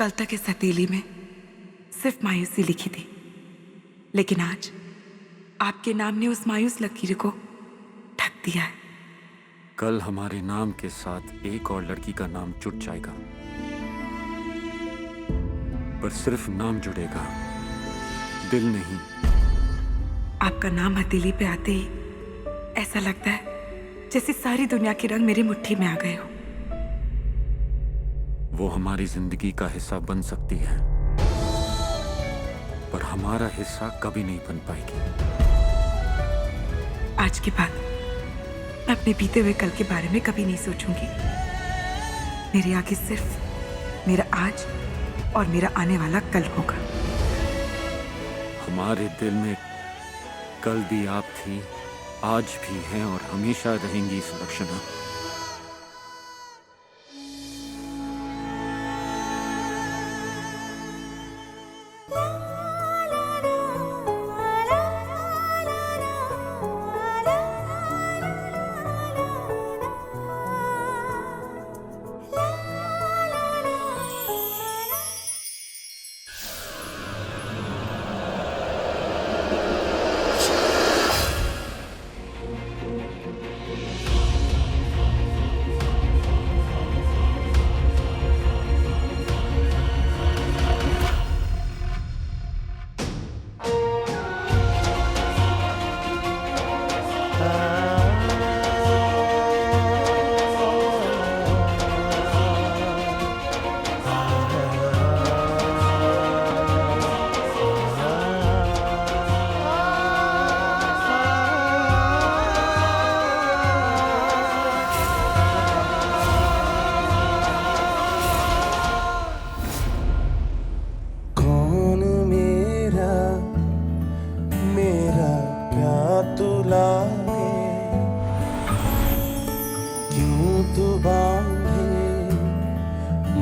कल तक इस हथेली में सिर्फ मायूसी लिखी थी, लेकिन आज आपके नाम ने उस मायूस लकीर को ढक दिया है। कल हमारे नाम के साथ एक और लड़की का नाम जुड़ जाएगा, पर सिर्फ नाम जुड़ेगा, दिल नहीं। आपका नाम हथेली पे आते ही ऐसा लगता है जैसे सारी दुनिया के रंग मेरी मुट्ठी में आ गए हो। वो हमारी जिंदगी का हिस्सा बन सकती है, पर हमारा हिस्सा कभी नहीं बन पाएगी। आज के बाद मैं अपने बीते हुए कल के बारे में कभी नहीं सोचूंगी। मेरे आगे सिर्फ मेरा आज और मेरा आने वाला कल होगा। हमारे दिल में कल भी आप थी, आज भी हैं और हमेशा रहेंगी सुलक्षणा।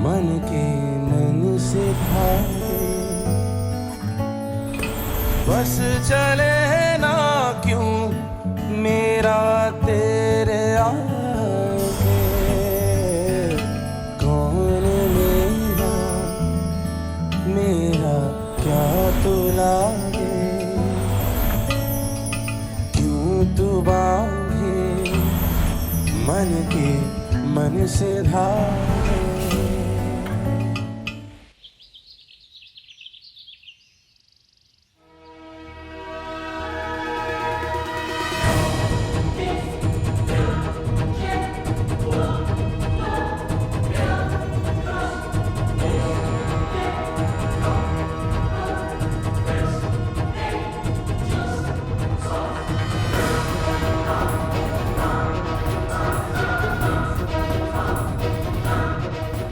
मन के नन से भागे बस चले ना क्यों मेरा तेरे आगे। कौन मेरा मेरा क्या तू लागे, क्यों तू बांधे मन के मन से धागे।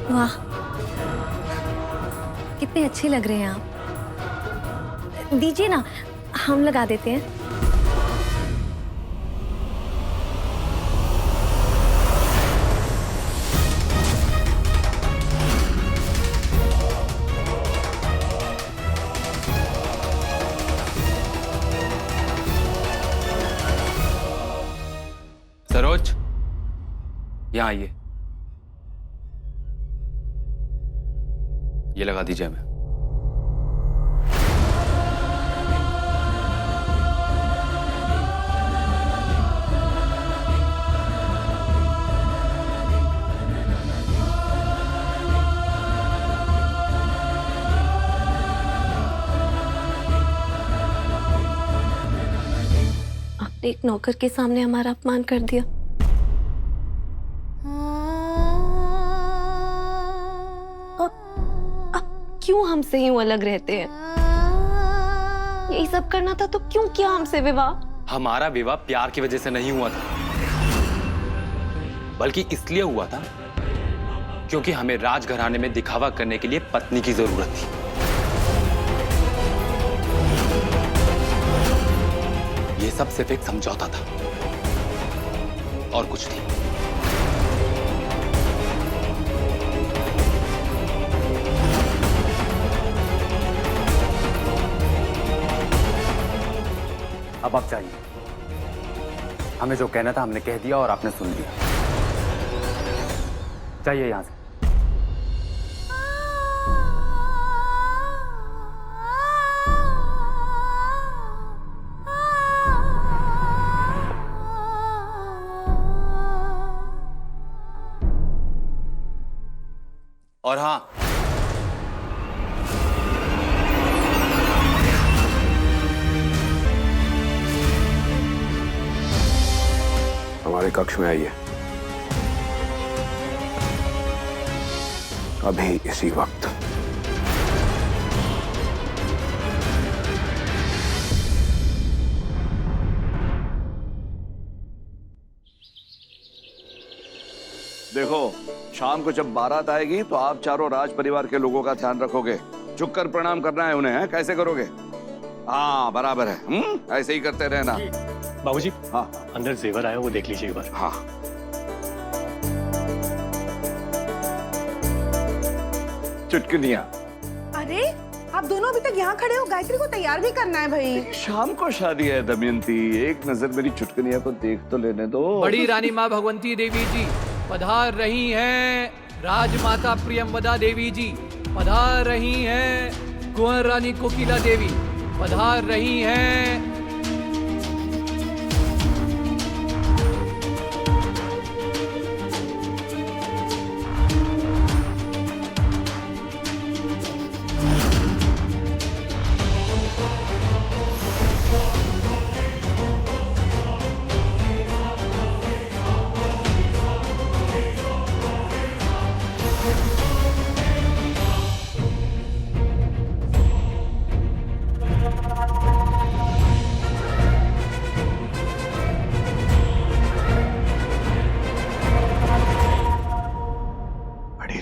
वाह, कितने अच्छे लग रहे हैं आप। दीजिए ना, हम लगा देते हैं। सरोज, यहाँ आइए। ये लगा दीजिए हमें। आपने एक नौकर के सामने हमारा अपमान कर दिया। क्यों हमसे यूं अलग रहते हैं? यही सब करना था तो क्यों किया हमसे विवाह? हमारा विवाह प्यार की वजह से नहीं हुआ था, बल्कि इसलिए हुआ था क्योंकि हमें राजघराने में दिखावा करने के लिए पत्नी की जरूरत थी। ये सब सिर्फ एक समझौता था और कुछ नहीं। अब आप जाइए। हमें जो कहना था हमने कह दिया और आपने सुन लिया। जाइए यहां से। और हाँ, हमारे कक्ष में आइए, अभी इसी वक्त। देखो, शाम को जब बारात आएगी तो आप चारों राज परिवार के लोगों का ध्यान रखोगे। झुककर प्रणाम करना है उन्हें, है? कैसे करोगे? हाँ, बराबर है। ऐसे ही करते रहना। बाबूजी, हाँ अंदर जेवर आया, वो देख लीजिए एक बार। हाँ। चुटकुनिया। अरे आप दोनों अभी तक यहाँ खड़े हो, गायत्री को तैयार भी करना है भाई। शाम को शादी है दमयंती, एक नजर मेरी चुटकुनिया को देख तो लेने दो। बड़ी रानी माँ भगवंती देवी जी पधार रही हैं। राजमाता प्रियंवदा देवी जी पधार रही हैं। कुंवर रानी कोकिला देवी पधार रही हैं।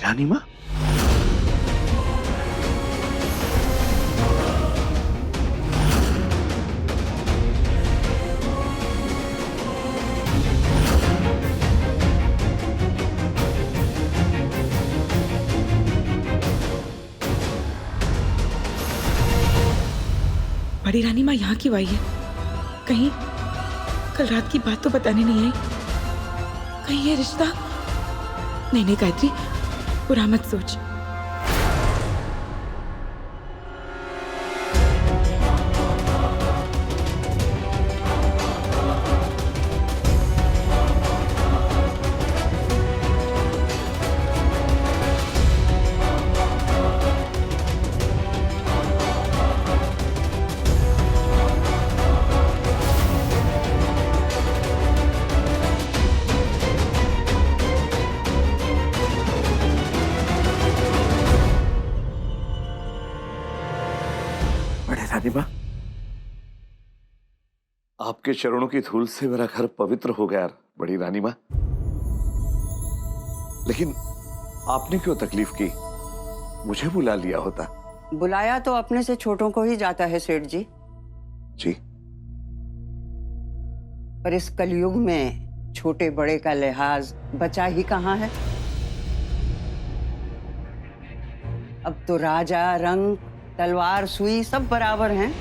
रानी माँ, बड़ी रानी माँ यहाँ क्यों आई है? कहीं कल रात की बात तो बताने नहीं आई? कहीं ये रिश्ता? नहीं नहीं गायत्री, बुरा मत सोच। रानी माँ, आपके चरणों की धूल से मेरा घर पवित्र हो गया बड़ी रानी माँ। लेकिन आपने क्यों तकलीफ की? मुझे बुला लिया होता। बुलाया तो अपने से छोटों को ही जाता है सेठ जी। जी, पर इस कलयुग में छोटे बड़े का लिहाज बचा ही कहाँ है। अब तो राजा रंग, तलवार, सुई सब बराबर हैं।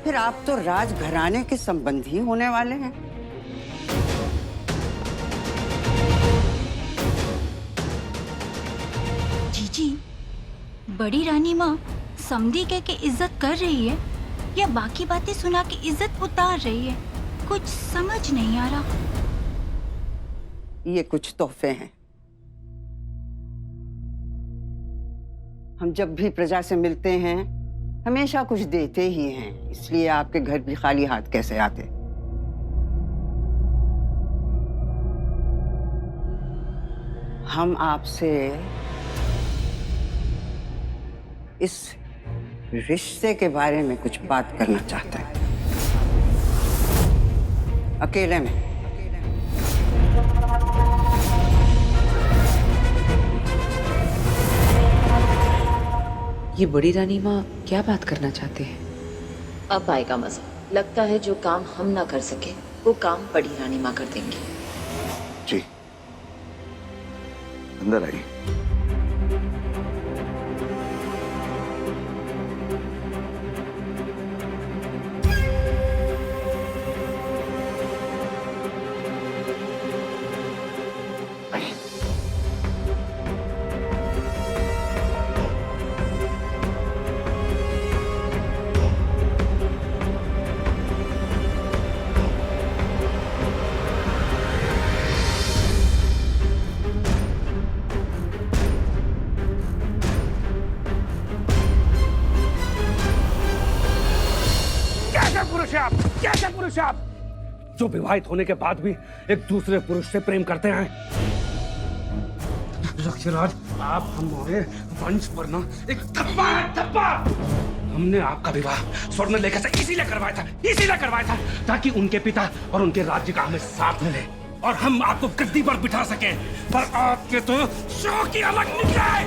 फिर आप तो राजघराने के संबंधी होने वाले हैं। जीजी, बड़ी रानी माँ समधी कह के इज्जत कर रही है या बाकी बातें सुना के इज्जत उतार रही है? कुछ समझ नहीं आ रहा। ये कुछ तोहफे हैं। हम जब भी प्रजा से मिलते हैं हमेशा कुछ देते ही हैं, इसलिए आपके घर भी खाली हाथ कैसे आते। हम आपसे इस रिश्ते के बारे में कुछ बात करना चाहते हैं, अकेले में। ये बड़ी रानी माँ क्या बात करना चाहते हैं? अब आएगा मजा। लगता है जो काम हम ना कर सके वो काम बड़ी रानी माँ कर देंगी। जी, अंदर आइए। है आप? कैसे पुरुष है आप जो विवाहित होने के बाद भी एक दूसरे पुरुष से प्रेम करते हैं? लक्ष्यराज, आप हमारे वंश पर ना एक धब्बा है, धब्बा। हमने आपका विवाह स्वर्णलेखा से इसीलिए करवाया था ताकि उनके पिता और उनके राज्य का हमें साथ मिले और हम आपको गद्दी पर बिठा सके। पर आपके तो शौक ही अलग निकले।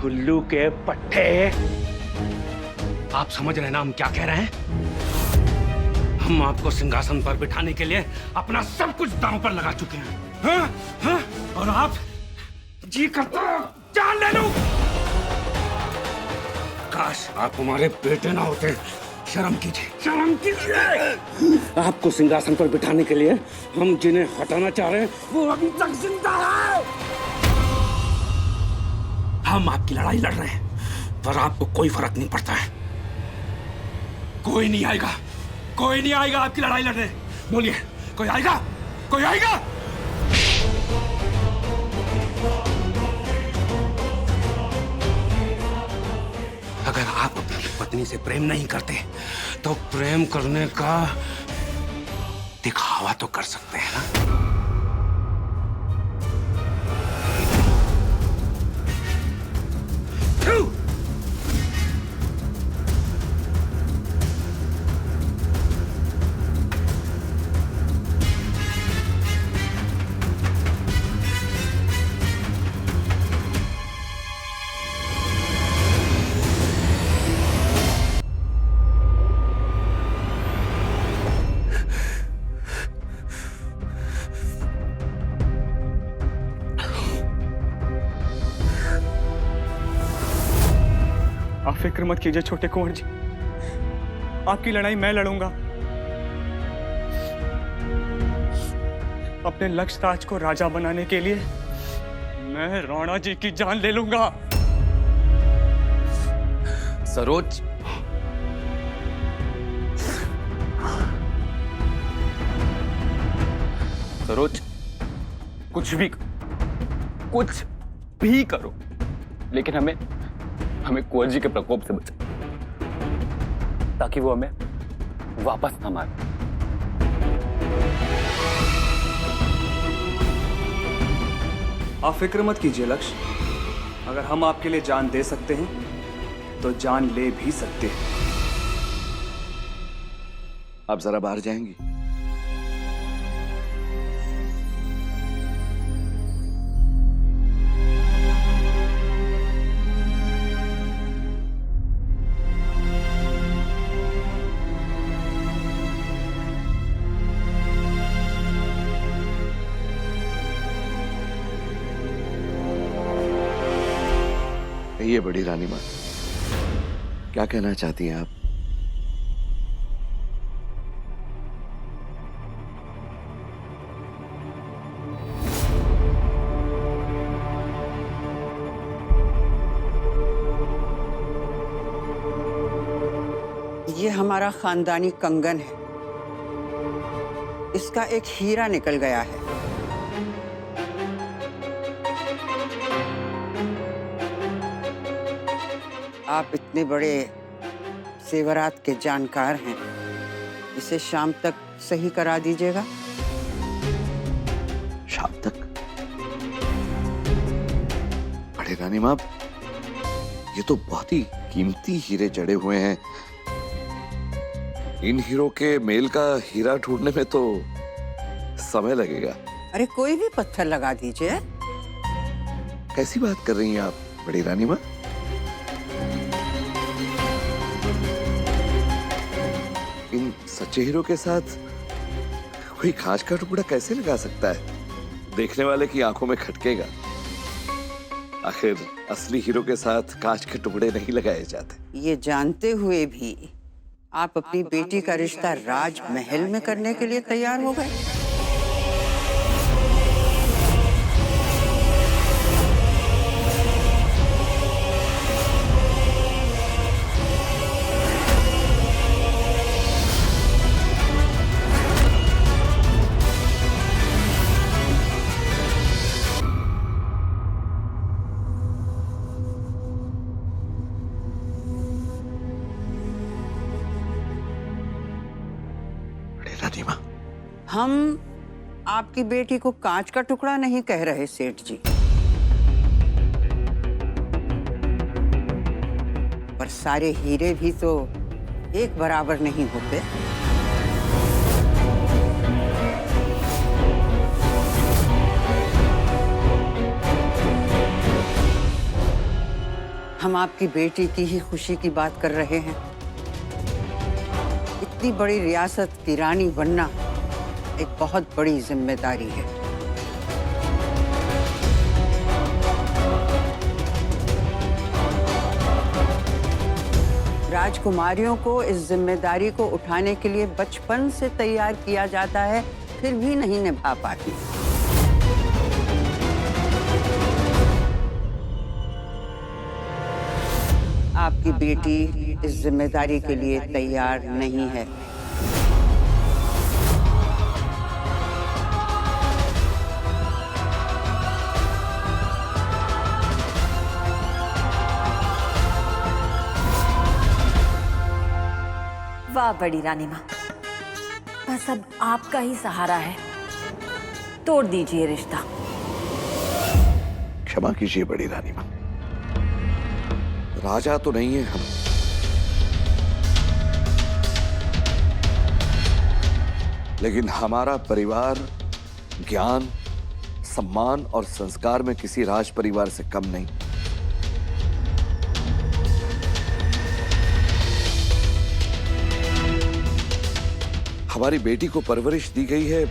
उल्लू के पट्टे। आप समझ रहे हैं ना हम क्या कह रहे हैं? हम आपको सिंहासन पर बिठाने के लिए अपना सब कुछ दांव पर लगा चुके हैं। हाँ? हाँ? और आप जी करता जान ले लूं। काश आप हमारे बेटे ना होते। शर्म कीजिए, शर्म कीजिए। आपको सिंहासन पर बिठाने के लिए हम जिन्हें हटाना चाह रहे हैं वो अभी तक जिंदा है। हम आपकी लड़ाई लड़ रहे हैं पर आपको कोई फर्क नहीं पड़ता है। कोई नहीं आएगा आपकी लड़ाई लड़ने। बोलिए, कोई आएगा? अगर आप अपनी पत्नी से प्रेम नहीं करते तो प्रेम करने का दिखावा तो कर सकते हैं ना। आप फिक्र मत कीजिए छोटे कुंवर जी, आपकी लड़ाई मैं लड़ूंगा। अपने लक्ष्य राज को राजा बनाने के लिए मैं राणा जी की जान ले लूंगा। सरोज, कुछ भी करो लेकिन हमें कुंवर जी के प्रकोप से बचाओ ताकि वो हमें वापस ना मारे। आप फिक्र मत कीजिए लक्ष्य, अगर हम आपके लिए जान दे सकते हैं तो जान ले भी सकते हैं। आप जरा बाहर जाएंगी? ये बड़ी रानी माँ, क्या कहना चाहती हैं आप? ये हमारा खानदानी कंगन है, इसका एक हीरा निकल गया है। आप इतने बड़े सेवरात के जानकार हैं, इसे शाम तक सही करा दीजिएगा। शाम तक? बड़े रानी माँ, ये तो बहुत ही कीमती हीरे जड़े हुए हैं। इन हीरों के मेल का हीरा ढूंढने में तो समय लगेगा। अरे कोई भी पत्थर लगा दीजिए। कैसी बात कर रही हैं आप बड़ी रानी माँ? इन सच्चे हीरो के साथ कोई कांच का टुकड़ा कैसे लगा सकता है? देखने वाले की आंखों में खटकेगा। आखिर असली हीरो के साथ कांच के टुकड़े नहीं लगाए जाते। ये जानते हुए भी आप अपनी बेटी का रिश्ता राजमहल में करने के लिए तैयार हो गए। हम आपकी बेटी को कांच का टुकड़ा नहीं कह रहे सेठ जी, पर सारे हीरे भी तो एक बराबर नहीं होते। हम आपकी बेटी की ही खुशी की बात कर रहे हैं। इतनी बड़ी रियासत की रानी बनना एक बहुत बड़ी जिम्मेदारी है। राजकुमारियों को इस जिम्मेदारी को उठाने के लिए बचपन से तैयार किया जाता है, फिर भी नहीं निभा पाती। आपकी बेटी इस जिम्मेदारी के लिए तैयार नहीं है। वाह बड़ी रानी माँ, बस अब आपका ही सहारा है। तोड़ दीजिए रिश्ता। क्षमा कीजिए बड़ी रानी माँ, राजा तो नहीं है हम, लेकिन हमारा परिवार ज्ञान, सम्मान और संस्कार में किसी राज परिवार से कम नहीं। हमारी बेटी को परवरिश दी गई है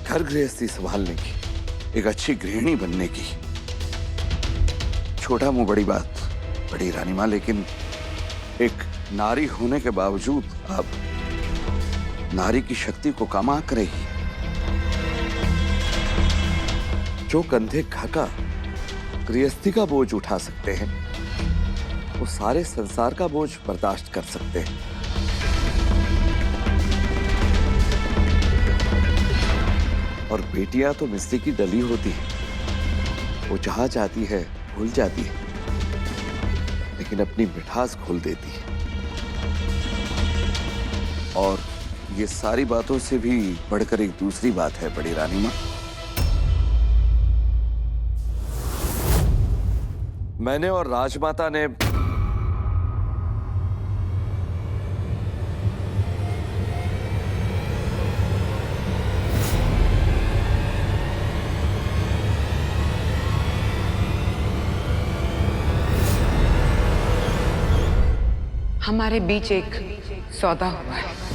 घर गृहस्थी संभालने की, एक अच्छी गृहिणी बनने की। छोटा मुंह बड़ी बात बड़ी रानी मां, लेकिन एक नारी होने के बावजूद आप नारी की शक्ति को कम आंक रही। जो कंधे घर का गृहस्थी का बोझ उठा सकते हैं, वो सारे संसार का बोझ बर्दाश्त कर सकते हैं। और बेटियां तो मिस्त्री की डली होती है, वो जहां जाती है भूल जाती है, लेकिन अपनी मिठास खोल देती है। और ये सारी बातों से भी बढ़कर एक दूसरी बात है बड़ी रानी मां, मैंने और राजमाता ने हमारे बीच एक सौदा हुआ है।